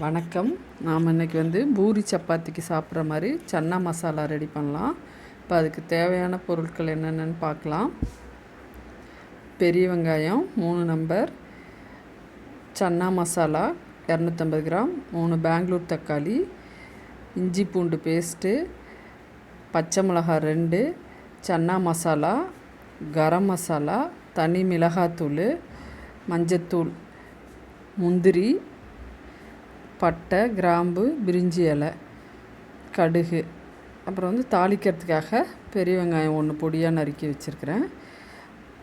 வணக்கம். நாம் இன்றைக்கி பூரி சப்பாத்திக்கு சாப்பிட்ற மாதிரி சன்னா மசாலா ரெடி பண்ணலாம். இப்போ அதுக்கு தேவையான பொருட்கள் என்னென்னு பார்க்கலாம். பெரிய வெங்காயம் 3 நம்பர், சன்னா மசாலா 250 கிராம், 3 பெங்களூர் தக்காளி, இஞ்சி பூண்டு பேஸ்ட்டு, பச்சை மிளகாய் 2, சன்னா மசாலா, கரம் மசாலா, தனி மிளகாத்தூள், மஞ்சத்தூள், முந்திரி, பட்டை, கிராம்பு, பிரிஞ்சி இலை, கடுகு, அப்புறம் தாளிக்கிறதுக்காக பெரிய வெங்காயம் 1 பொடியாக நறுக்கி வச்சுருக்கிறேன்.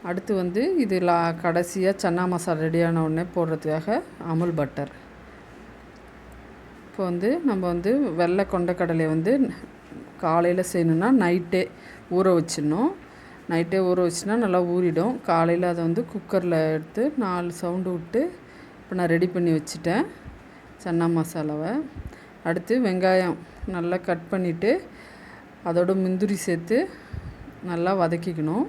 அடுத்து இதில் கடைசியாக சன்னா மசாலா ரெடியான உடனே போடுறதுக்காக அமுல் பட்டர். இப்போ நம்ம வெள்ளை கொண்டக்கடலையை காலையில் செய்யணுன்னா நைட்டே ஊற வச்சிடணும். நைட்டே ஊற வச்சுன்னா நல்லா ஊறிடும். காலையில் அதை குக்கரில் எடுத்து 4 சவுண்டு விட்டு இப்போ நான் ரெடி பண்ணி வச்சுட்டேன் சன்னா மசாலாவை. அடுத்து வெங்காயம் நல்லா கட் பண்ணிவிட்டு அதோட முந்திரி சேர்த்து நல்லா வதக்கிக்கணும்.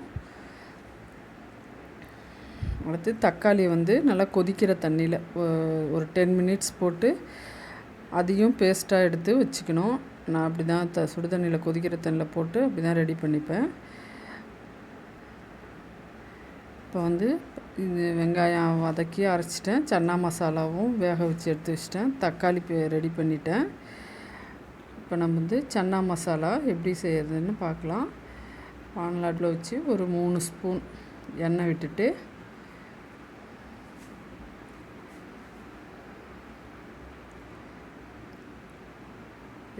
அடுத்து தக்காளியை நல்லா கொதிக்கிற தண்ணியில் ஒரு 10 மினிட்ஸ் போட்டு அதையும் பேஸ்ட்டாக எடுத்து வச்சுக்கணும். நான் அப்படி தான் சுடு தண்ணியில் கொதிக்கிற தண்ணியில் போட்டு அப்படி தான் ரெடி பண்ணிப்பேன். இப்போ இது வெங்காயம் வதக்கி அரைச்சிட்டேன். சன்னா மசாலாவும் வேக வச்சு எடுத்து வச்சிட்டேன். தக்காளி ரெடி பண்ணிட்டேன். இப்போ நம்ம சன்னா மசாலா எப்படி செய்கிறதுன்னு பார்க்கலாம். வானலாட்டில் வச்சு ஒரு 3 ஸ்பூன் எண்ணெய் விட்டுட்டு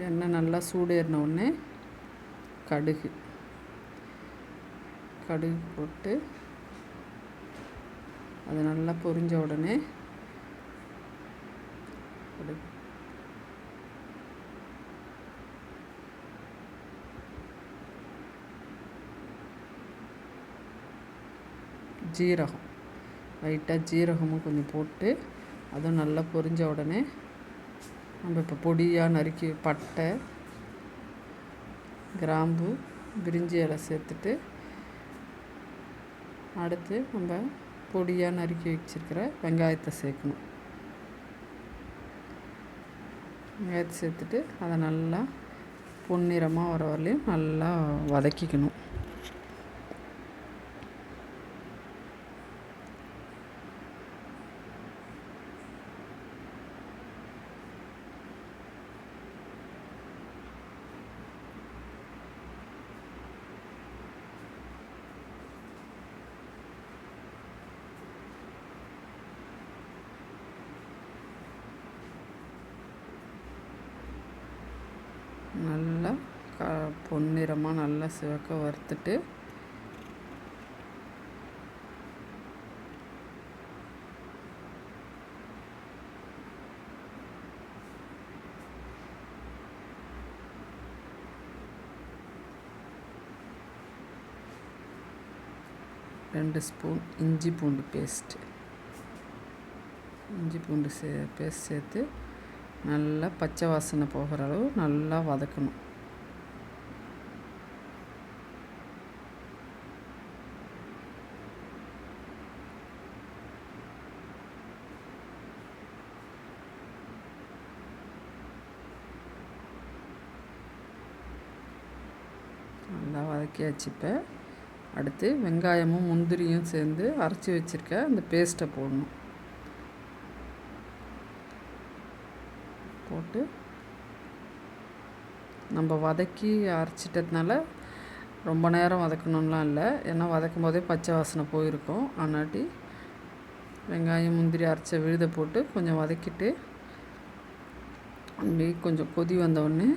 எண்ணெய் நல்லா சூடேறின உடனே கடுகு போட்டு அது நல்லா பொரிஞ்ச உடனே ஜீரகம், லைட்டாக ஜீரகமும் கொஞ்சம் போட்டு அதுவும் நல்லா பொரிஞ்ச உடனே நம்ம இப்போ பொடியாக நறுக்கி பட்டை, கிராம்பு, பிரிஞ்சி இலை சேர்த்துட்டு அடுத்து நம்ம பொடியாக நறுக்கி வச்சுருக்கிற வெங்காயத்தை சேர்க்கணும். வெங்காயத்தை சேர்த்துட்டு அதை நல்லா பொன்னிறமாக வர வரலையும் நல்லா வதக்கிக்கணும். நல்லா பொன்னிறமாக நல்லா சிவக்க வறுத்துட்டு ரெண்டு ஸ்பூன் இஞ்சி பூண்டு பேஸ்ட் சேர்த்து நல்லா பச்சை வாசனை போகிற அளவு நல்லா வதக்கணும். நல்லா வதக்கியாச்சு. இப்போ அடுத்து வெங்காயமும் முந்திரியும் சேர்ந்து அரைச்சி வச்சுருக்க அந்த பேஸ்ட்டை போடணும். போட்டு நம்ம வதக்கி அரைச்சிட்டதுனால ரொம்ப நேரம் வதக்கணும்லாம் இல்லை. ஏன்னா வதக்கும் போதே பச்சை வாசனை போயிருக்கும். ஆனாட்டி வெங்காயம் முந்திரி அரைச்ச விழுதை போட்டு கொஞ்சம் வதக்கிட்டு அப்படி கொஞ்சம் கொதி வந்தவுடனே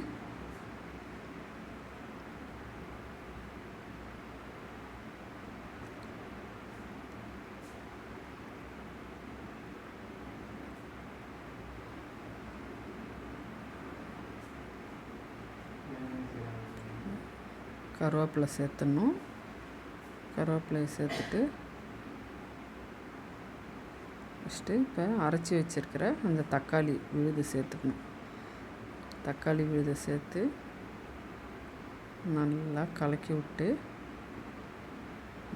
கருவேப்பிலை சேர்த்துடணும். கருவேப்பிலையை சேர்த்துட்டு ஃபஸ்ட்டு இப்போ அரைச்சி வச்சுருக்கிற அந்த தக்காளி விழுது சேர்த்துக்கணும். தக்காளி விழுதை சேர்த்து நல்லா கலக்கி விட்டு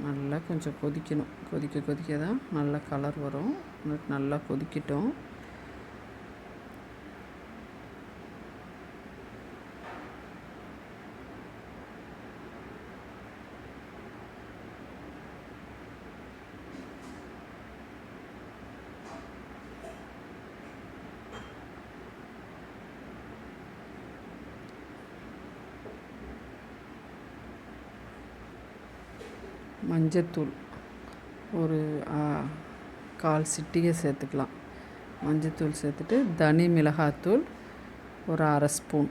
நல்லா கொஞ்சம் கொதிக்கணும். கொதிக்க தான் நல்ல கலர் வரும். நல்லா கொதிக்கட்டும். மஞ்சத்தூள் ஒரு 1/4 சிட்டிகை சேர்த்துக்கலாம். மஞ்சத்தூள் சேர்த்துட்டு தனி மிளகாத்தூள் ஒரு அரை ஸ்பூன்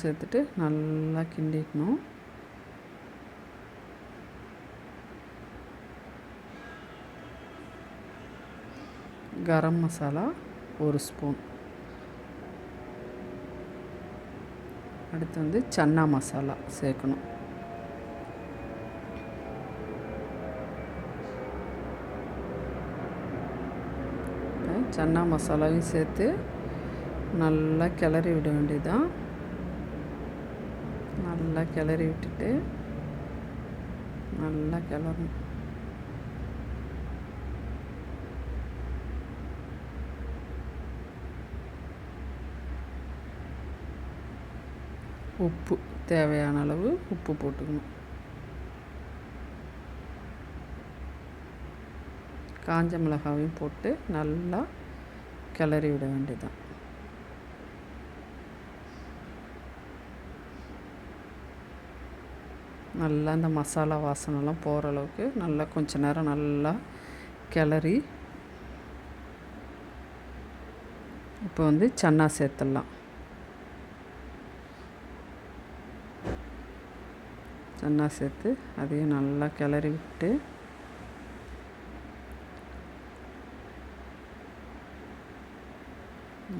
சேர்த்துட்டு நல்லா கிண்டிக்கணும். கரம் மசாலா 1 ஸ்பூன். அடுத்து வந்து சன்னா மசாலா சேர்க்கணும். சன்னா மசாலாவையும் சேர்த்து நல்லா கிளறி விட வேண்டியதுதான். நல்லா கிளறி விட்டுட்டு நல்லா கிளறணும். உப்பு தேவையான அளவு உப்பு போட்டுக்கணும். காஞ்ச மிளகாவையும் போட்டு நல்லா கிளறி விட வேண்டியதுதான். நல்லா இந்த மசாலா வாசனைலாம் போகிற அளவுக்கு நல்லா கொஞ்ச நேரம் நல்லா கிளறி இப்போ வந்து சன்னா சேர்த்துடலாம். சன்னா சேர்த்து அதையும் நல்லா கிளறி விட்டு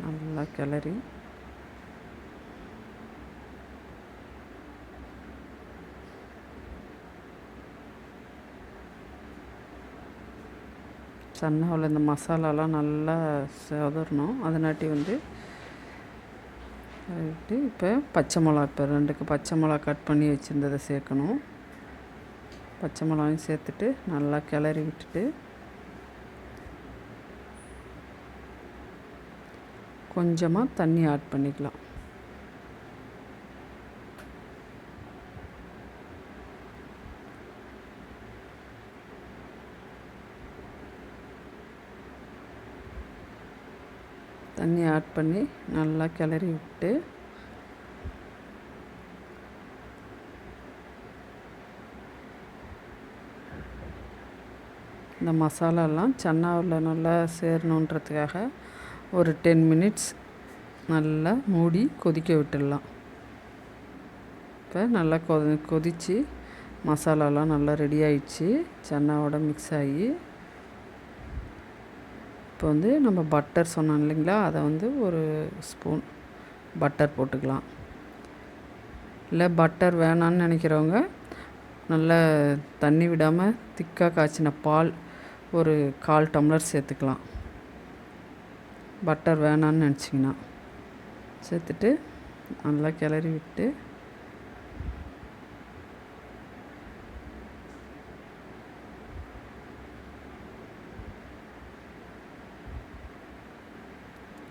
நல்லா கிளறி சன்னாவில் இந்த மசாலாலாம் நல்லா செதறணும். அதனாட்டி வந்து இப்போ பச்சை மிளகா, இப்போ 2 பச்சை மிளகா கட் பண்ணி வச்சுருந்ததை சேர்க்கணும். பச்சை மிளகாயும் சேர்த்துட்டு நல்லா கிளறி விட்டுட்டு கொஞ்சமாக தண்ணி ஆட் பண்ணிக்கலாம். தண்ணி ஆட் பண்ணி நல்லா கிளறி விட்டு இந்த மசாலாலாம் சன்னாவில் நல்லா சேரணுன்றதுக்காக ஒரு 10 மினிட்ஸ் நல்லா மூடி கொதிக்க விட்டுடலாம். இப்போ நல்லா கொதித்து மசாலாலாம் நல்லா ரெடி ஆயிடுச்சு. சன்னாவோட மிக்ஸ் ஆகி இப்போ வந்து நம்ம பட்டர் சொன்னோம் இல்லைங்களா, அதை வந்து ஒரு ஸ்பூன் பட்டர் போட்டுக்கலாம். இல்லை பட்டர் வேணான்னு நினைக்கிறவங்க நல்லா தண்ணி விடாமல் திக்காக காய்ச்சின பால் ஒரு 1/4 டம்ளர் சேர்த்துக்கலாம். பட்டர் வேணான்னு நினச்சிங்கன்னா சேர்த்துட்டு நல்லா கிளறி விட்டு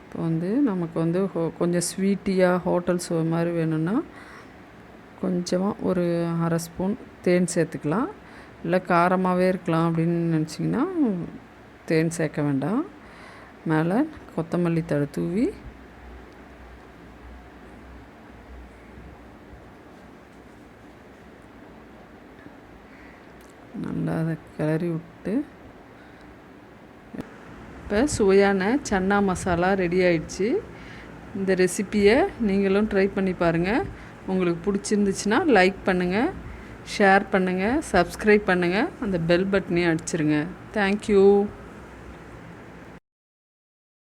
இப்போ வந்து நமக்கு வந்து கொஞ்சம் ஸ்வீட்டியாக ஹோட்டல் ஷோ மாதிரி வேணும்னா கொஞ்சமாக ஒரு அரை ஸ்பூன் தேன் சேர்த்துக்கலாம். இல்லை காரமாகவே இருக்கலாம் அப்படின்னு நினச்சிங்கன்னா தேன் சேர்க்க வேண்டாம். மேலே கொத்தமல்லி தழை தூவி நல்லா அதை கிளறி விட்டு இப்போ சுவையான சன்னா மசாலா ரெடி ஆயிடுச்சு. இந்த ரெசிப்பியை நீங்களும் ட்ரை பண்ணி பாருங்கள். உங்களுக்கு பிடிச்சிருந்துச்சுன்னா லைக் பண்ணுங்கள், ஷேர் பண்ணுங்கள், சப்ஸ்கிரைப் பண்ணுங்கள், அந்த பெல் பட்டனையும் அடிச்சிருங்க. தேங்க்யூ.